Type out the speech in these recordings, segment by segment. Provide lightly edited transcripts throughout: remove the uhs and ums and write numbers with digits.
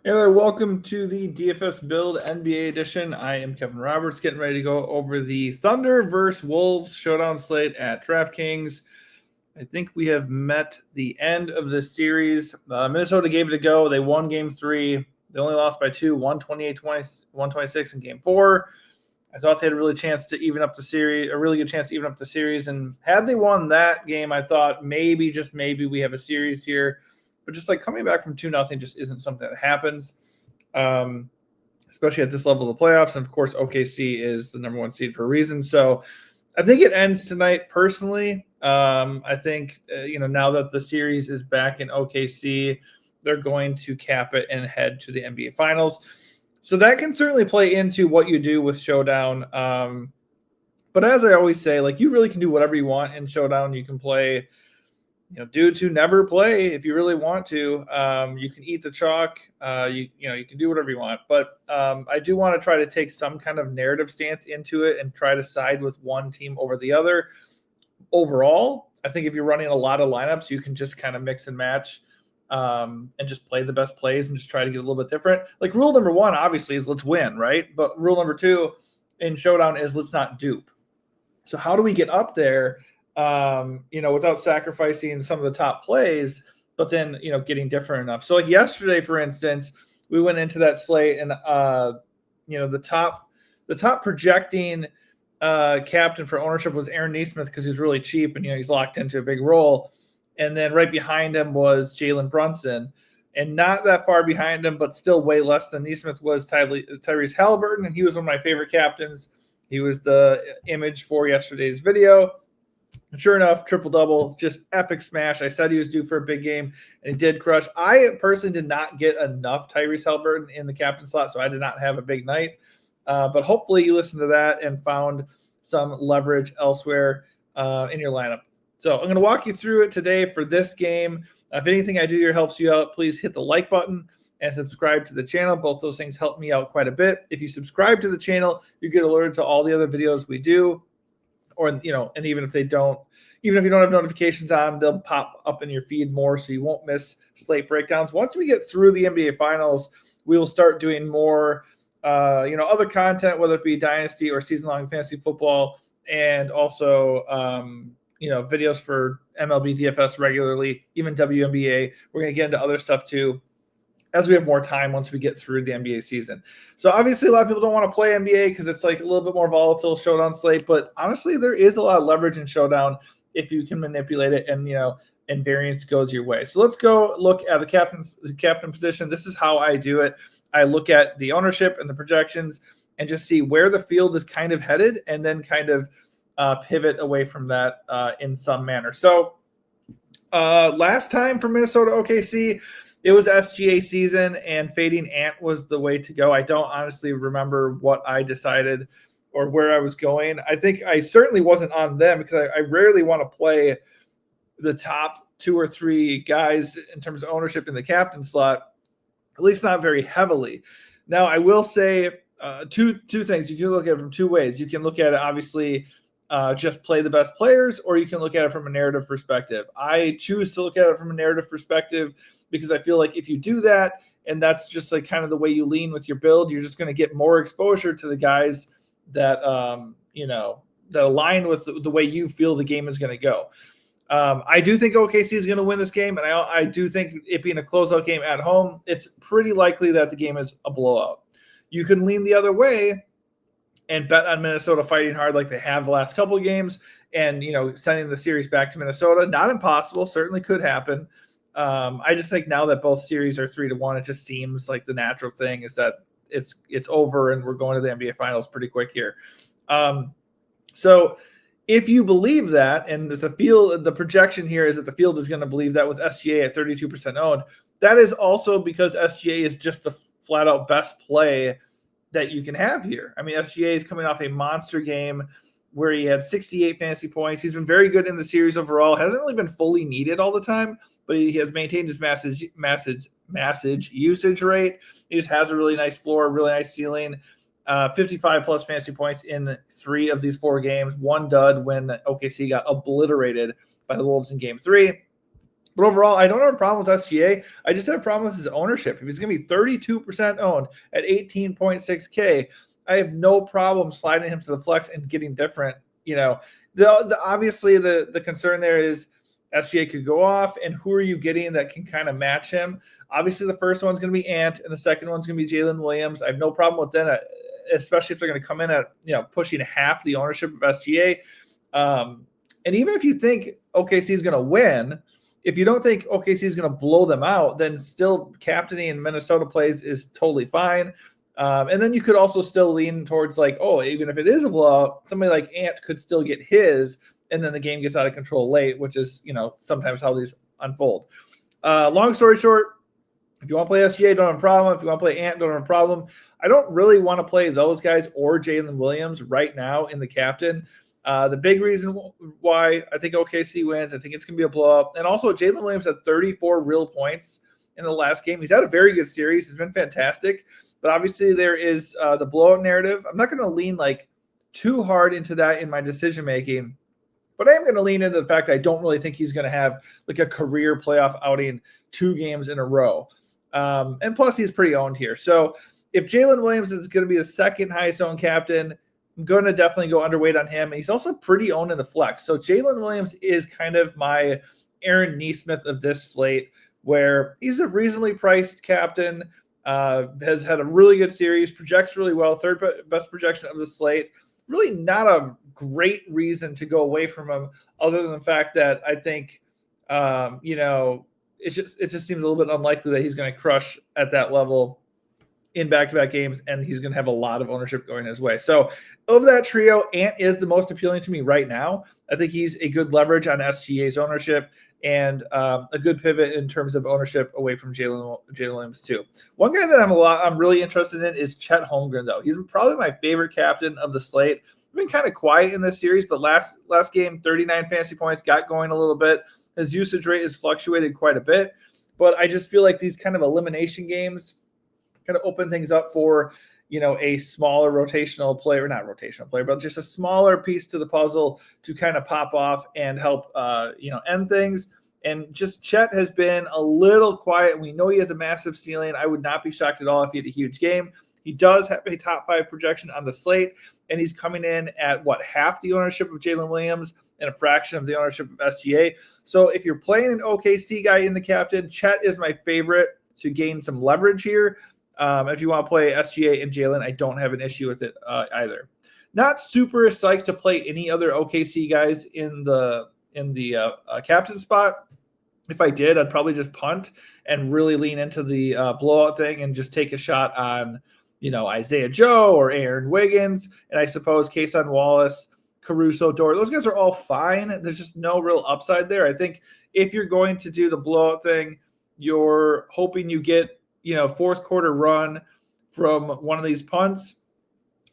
Hey there, welcome to the DFS Build NBA edition. I am Kevin Roberts, getting ready to go over the Thunder versus Wolves showdown slate at DraftKings. I think we have met the end of this series. Minnesota gave it a go. They won game 3. They only lost by 2, 128-20, 126 in game 4. I thought they had a really good chance to even up the series. And had they won that game, I thought maybe, just maybe, we have a series here. But just like coming back from 2-0 just isn't something that happens, especially at this level of the playoffs. And of course, OKC is the number 1 seed for a reason. So I think it ends tonight. Personally, I think now that the series is back in OKC, they're going to cap it and head to the NBA Finals. So that can certainly play into what you do with Showdown. But as I always say, like, you really can do whatever you want in Showdown. You can play dudes who never play if you really want to. You can eat the chalk. You can do whatever you want. But I do want to try to take some kind of narrative stance into it and try to side with one team over the other. Overall, I think if you're running a lot of lineups, you can just kind of mix and match and just play the best plays and just try to get a little bit different. Like, rule number 1, obviously, is let's win, right? But rule number 2 in Showdown is let's not dupe. So how do we get up there? Without sacrificing some of the top plays, but then, getting different enough. So like yesterday, for instance, we went into that slate and, the top projecting captain for ownership was Aaron Nesmith because he's really cheap and, he's locked into a big role. And then right behind him was Jalen Brunson. And not that far behind him, but still way less than Nesmith, was Tyrese Halliburton, and he was one of my favorite captains. He was the image for yesterday's video. Sure enough, triple-double, just epic smash. I said he was due for a big game, and he did crush. I personally did not get enough Tyrese Halliburton in the captain slot, so I did not have a big night. But hopefully you listened to that and found some leverage elsewhere in your lineup. So I'm going to walk you through it today for this game. If anything I do here helps you out, please hit the like button and subscribe to the channel. Both those things help me out quite a bit. If you subscribe to the channel, you get alerted to all the other videos we do. Or, and even if you don't have notifications on, they'll pop up in your feed more, so you won't miss slate breakdowns. Once we get through the NBA Finals, we will start doing more, other content, whether it be Dynasty or season-long fantasy football, and also, videos for MLB DFS regularly, even WNBA. We're going to get into other stuff too, as we have more time once we get through the NBA season. So obviously a lot of people don't want to play NBA because it's like a little bit more volatile showdown slate, but honestly, there is a lot of leverage in showdown if you can manipulate it and variance goes your way. So let's go look at the captain position. This is how I do it. I look at the ownership and the projections and just see where the field is kind of headed, and then kind of pivot away from that in some manner. So last time for Minnesota OKC, it was SGA season, and fading Ant was the way to go. I don't honestly remember what I decided or where I was going. I think I certainly wasn't on them because I rarely want to play the top 2 or 3 guys in terms of ownership in the captain slot, at least not very heavily. Now, I will say two things. You can look at it from 2 ways. You can look at it, obviously, just play the best players, or you can look at it from a narrative perspective. I choose to look at it from a narrative perspective because I feel like if you do that, and that's just like kind of the way you lean with your build, you're just going to get more exposure to the guys that, that align with the way you feel the game is going to go. I do think OKC is going to win this game, and I do think it being a closeout game at home, it's pretty likely that the game is a blowout. You can lean the other way and bet on Minnesota fighting hard like they have the last couple of games and, sending the series back to Minnesota. Not impossible, certainly could happen. I just think now that both series are 3-1, it just seems like the natural thing is that it's over and we're going to the NBA Finals pretty quick here. So if you believe that, and there's the projection here is that the field is going to believe that with SGA at 32% owned, that is also because SGA is just the flat out best play that you can have here. I mean, SGA is coming off a monster game where he had 68 fantasy points. He's been very good in the series overall. Hasn't really been fully needed all the time, but he has maintained his massage usage rate. He just has a really nice floor, really nice ceiling. 55 plus fantasy points in 3 of these 4 games. 1 dud when OKC got obliterated by the Wolves in game 3. But overall, I don't have a problem with SGA. I just have a problem with his ownership. If he's going to be 32% owned at 18.6K, I have no problem sliding him to the flex and getting different. Obviously the concern there is SGA could go off, and who are you getting that can kind of match him? Obviously, the first one's going to be Ant, and the second one's going to be Jalen Williams. I have no problem with that, especially if they're going to come in at pushing half the ownership of SGA. And even if you think OKC is going to win, if you don't think OKC is going to blow them out, then still captaining in Minnesota plays is totally fine. And then you could also still lean towards even if it is a blowout, somebody like Ant could still get his, and then the game gets out of control late, which is, sometimes how these unfold. Long story short, if you want to play SGA, don't have a problem. If you want to play Ant, don't have a problem. I don't really want to play those guys or Jalen Williams right now in the captain. The big reason why I think OKC wins, I think it's going to be a blowout. And also, Jalen Williams had 34 real points in the last game. He's had a very good series. He's been fantastic. But obviously, there is the blowout narrative. I'm not going to lean too hard into that in my decision making, but I am going to lean into the fact that I don't really think he's going to have a career playoff outing 2 games in a row. And plus, he's pretty owned here. So if Jalen Williams is going to be the second highest owned captain, I'm going to definitely go underweight on him. And he's also pretty owned in the flex. So Jalen Williams is kind of my Aaron Nesmith of this slate, where he's a reasonably priced captain, has had a really good series, projects really well, third best projection of the slate. Really not a great reason to go away from him, other than the fact that I think, it just seems a little bit unlikely that he's going to crush at that level in back-to-back games, and he's going to have a lot of ownership going his way. So of that trio, Ant is the most appealing to me right now. I think he's a good leverage on SGA's ownership and a good pivot in terms of ownership away from Jalen Williams too. One guy that I'm really interested in is Chet Holmgren, though. He's probably my favorite captain of the slate. I've been kind of quiet in this series, but last game, 39 fantasy points, got going a little bit. His usage rate has fluctuated quite a bit, but I just feel like these kind of elimination games kind of open things up for, a smaller rotational player, not rotational player, but just a smaller piece to the puzzle to kind of pop off and help, end things. And just Chet has been a little quiet. We know he has a massive ceiling. I would not be shocked at all if he had a huge game. He does have a top 5 projection on the slate, and he's coming in at half the ownership of Jalen Williams and a fraction of the ownership of SGA. So if you're playing an OKC guy in the captain, Chet is my favorite to gain some leverage here. If you want to play SGA and Jalen, I don't have an issue with it either. Not super psyched to play any other OKC guys in the captain spot. If I did, I'd probably just punt and really lean into the blowout thing and just take a shot on, Isaiah Joe or Aaron Wiggins, and I suppose Kason Wallace, Caruso, Dort. Those guys are all fine. There's just no real upside there. I think if you're going to do the blowout thing, you're hoping you get fourth quarter run from one of these punts,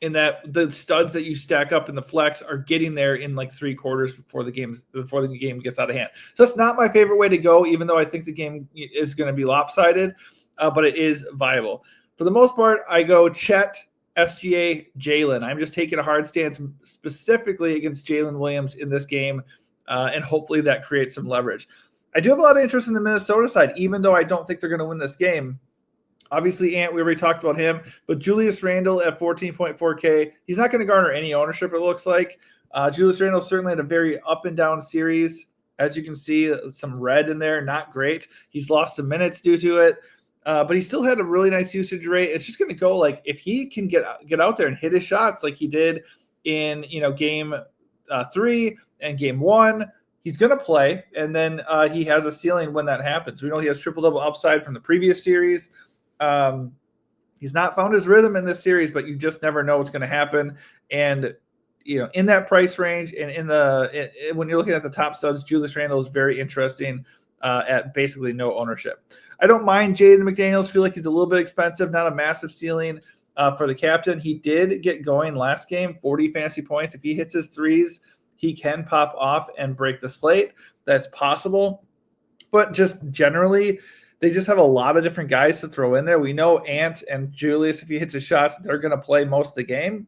and that the studs that you stack up in the flex are getting there in 3 quarters before the game gets out of hand. So that's not my favorite way to go, even though I think the game is going to be lopsided, but it is viable. For the most part, I go Chet, SGA, Jalen. I'm just taking a hard stance specifically against Jalen Williams in this game, and hopefully that creates some leverage. I do have a lot of interest in the Minnesota side, even though I don't think they're going to win this game. Obviously, Ant, we already talked about him, but Julius Randle at 14.4K, he's not going to garner any ownership, it looks like. Julius Randle certainly had a very up and down series. As you can see, some red in there, not great. He's lost some minutes due to it, but he still had a really nice usage rate. It's just going to go if he can get out there and hit his shots like he did in game 3 and game 1. He's going to play, and then he has a ceiling when that happens. We know he has triple-double upside from the previous series. He's not found his rhythm in this series, but you just never know what's going to happen. And, in that price range and when you're looking at the top studs, Julius Randle is very interesting at basically no ownership. I don't mind Jaden McDaniels. Feel like he's a little bit expensive, not a massive ceiling for the captain. He did get going last game, 40 fantasy points. If he hits his threes, he can pop off and break the slate. That's possible. But just generally, they just have a lot of different guys to throw in there. We know Ant and Julius, if he hits his shots, they're going to play most of the game.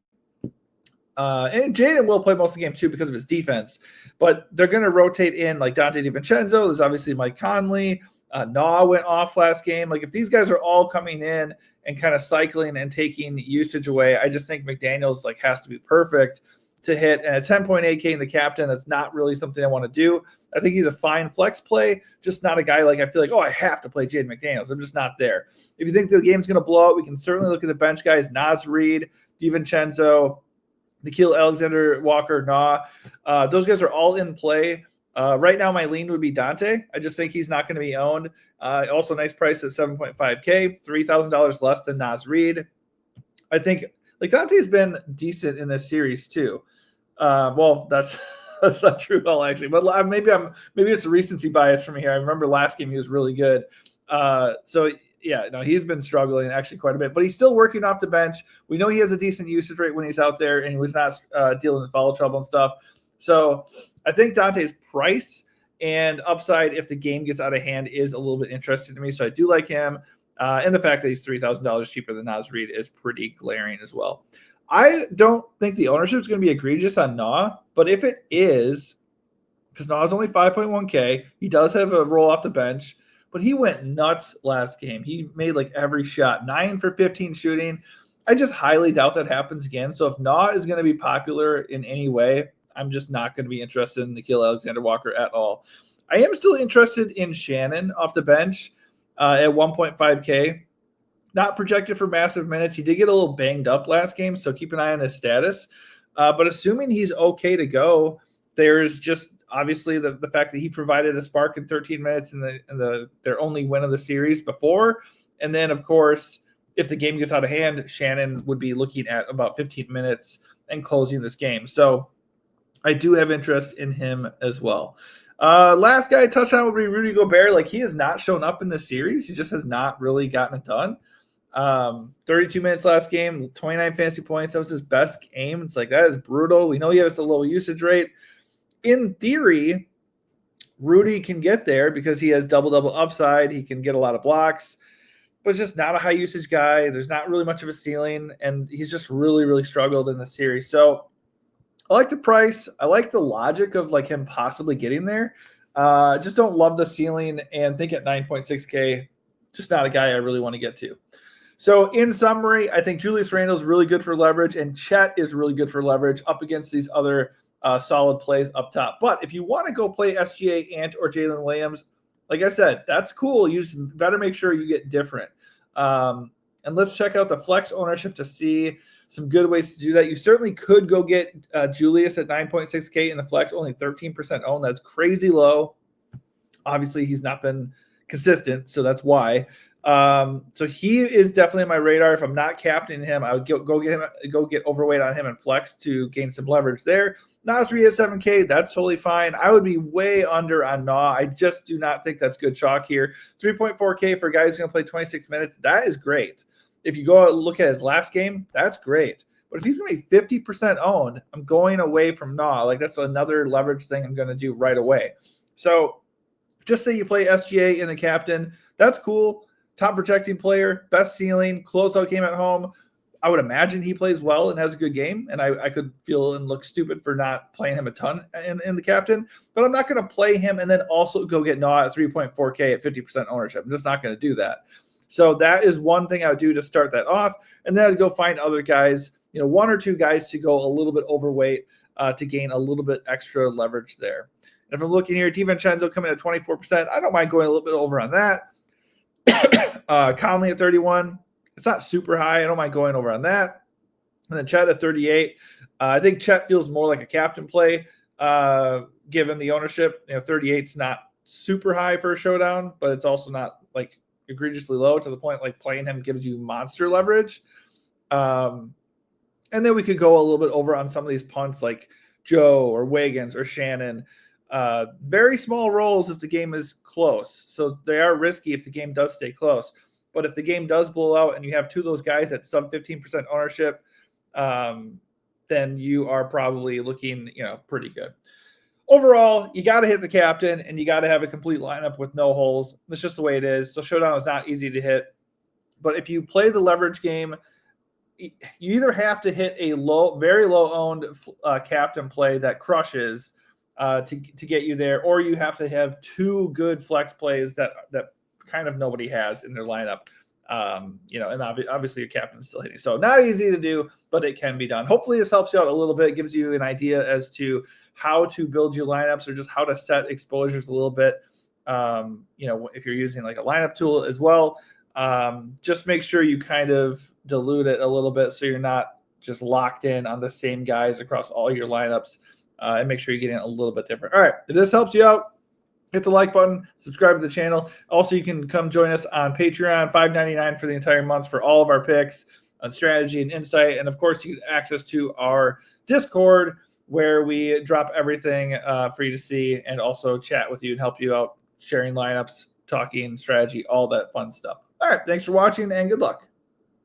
And Jaden will play most of the game too because of his defense. But they're going to rotate in like Dante DiVincenzo. There's obviously Mike Conley. Nah went off last game. Like if these guys are all coming in and kind of cycling and taking usage away, I just think McDaniels like has to be perfect to hit. And at 10.8K in the captain, that's not really something I want to do. I think he's a fine flex play, just not a guy like I feel like, oh, I have to play Jaden McDaniels. I'm just not there. If you think the game's going to blow out, we can certainly look at the bench guys, Naz Reid, DiVincenzo, Nickeil Alexander-Walker, those guys are all in play. Right now, my lean would be Dante. I just think he's not going to be owned. Also, nice price at 7.5K, $3,000 less than Naz Reid. I think like Dante's been decent in this series too. Well, that's not true at all actually, but maybe it's a recency bias from here. I remember last game he was really good. So yeah, no, he's been struggling actually quite a bit, but he's still working off the bench. We know he has a decent usage rate when he's out there, and he was not dealing with foul trouble and stuff. So I think Dante's price and upside, if the game gets out of hand, is a little bit interesting to me. So I do like him. And the fact that he's $3,000 cheaper than Naz Reid is pretty glaring as well. I don't think the ownership is going to be egregious on Nah, but if it is, because Nah is only 5.1K, he does have a roll off the bench, but he went nuts last game. He made like every shot, 9 for 15 shooting. I just highly doubt that happens again. So if Nah is going to be popular in any way, I'm just not going to be interested in Nickeil Alexander-Walker at all. I am still interested in Shannon off the bench at 1.5K. Not projected for massive minutes. He did get a little banged up last game, so keep an eye on his status. But assuming he's okay to go, there's just obviously the fact that he provided a spark in 13 minutes in their only win of the series before. And then, of course, if the game gets out of hand, Shannon would be looking at about 15 minutes and closing this game. So I do have interest in him as well. Last guy I touched on would be Rudy Gobert. Like, he has not shown up in this series. He just has not really gotten it done. 32 minutes last game, 29 fantasy points. That was his best game. It's like, that is brutal. We know he has a low usage rate. In theory, Rudy can get there because he has double-double upside. He can get a lot of blocks, but it's just not a high-usage guy. There's not really much of a ceiling, and he's just really, really struggled in the series. So I like the price. I like the logic of like him possibly getting there. Just don't love the ceiling and think at 9.6K, just not a guy I really want to get to. So in summary, I think Julius Randle is really good for leverage, and Chet is really good for leverage up against these other solid plays up top. But if you want to go play SGA, Ant, or Jalen Williams, like I said, that's cool. You just better make sure you get different. And let's check out the flex ownership to see some good ways to do that. You certainly could go get Julius at 9.6K in the flex, only 13% owned. That's crazy low. Obviously, he's not been consistent, so that's why. So he is definitely on my radar. If I'm not captaining him, I would go get overweight on him and flex to gain some leverage there. Naz Reid at 7K, that's totally fine. I would be way under on Nah. I just do not think that's good chalk here. 3.4K for a guy who's going to play 26 minutes, that is great. If you go out and look at his last game, that's great. But if he's going to be 50% owned, I'm going away from Nah. Like, that's another leverage thing I'm going to do right away. So just say you play SGA in the captain, that's cool. Top projecting player, best ceiling, closeout game at home. I would imagine he plays well and has a good game, and I could feel and look stupid for not playing him a ton in the captain. But I'm not going to play him and then also go get Nah at 3.4K at 50% ownership. I'm just not going to do that. So that is one thing I would do to start that off, and then I'd go find other guys, one or two guys to go a little bit overweight to gain a little bit extra leverage there. And if I'm looking here, DiVincenzo coming at 24%, I don't mind going a little bit over on that. Conley at 31. It's not super high. I don't mind going over on that. And then Chet at 38. I think Chet feels more like a captain play given the ownership. 38's not super high for a showdown, but it's also not like egregiously low to the point like playing him gives you monster leverage. And then we could go a little bit over on some of these punts like Joe or Wiggins or Shannon. Very small rolls if the game is close. So they are risky if the game does stay close. But if the game does blow out and you have two of those guys at sub 15% ownership, then you are probably looking, pretty good. Overall, you got to hit the captain and you got to have a complete lineup with no holes. That's just the way it is. So Showdown is not easy to hit. But if you play the leverage game, you either have to hit a very low owned captain play that crushes to get you there, or you have to have two good flex plays that kind of nobody has in their lineup. And obviously your captain is still hitting. So not easy to do, but it can be done. Hopefully this helps you out a little bit, gives you an idea as to how to build your lineups or just how to set exposures a little bit. If you're using like a lineup tool as well, just make sure you kind of dilute it a little bit so you're not just locked in on the same guys across all your lineups, and make sure you're getting a little bit different. All right, if this helps you out, hit the like button, subscribe to the channel. Also, you can come join us on Patreon, $5.99 for the entire month for all of our picks on strategy and insight. And of course, you get access to our Discord where we drop everything for you to see and also chat with you and help you out, sharing lineups, talking strategy, all that fun stuff. All right, thanks for watching and good luck.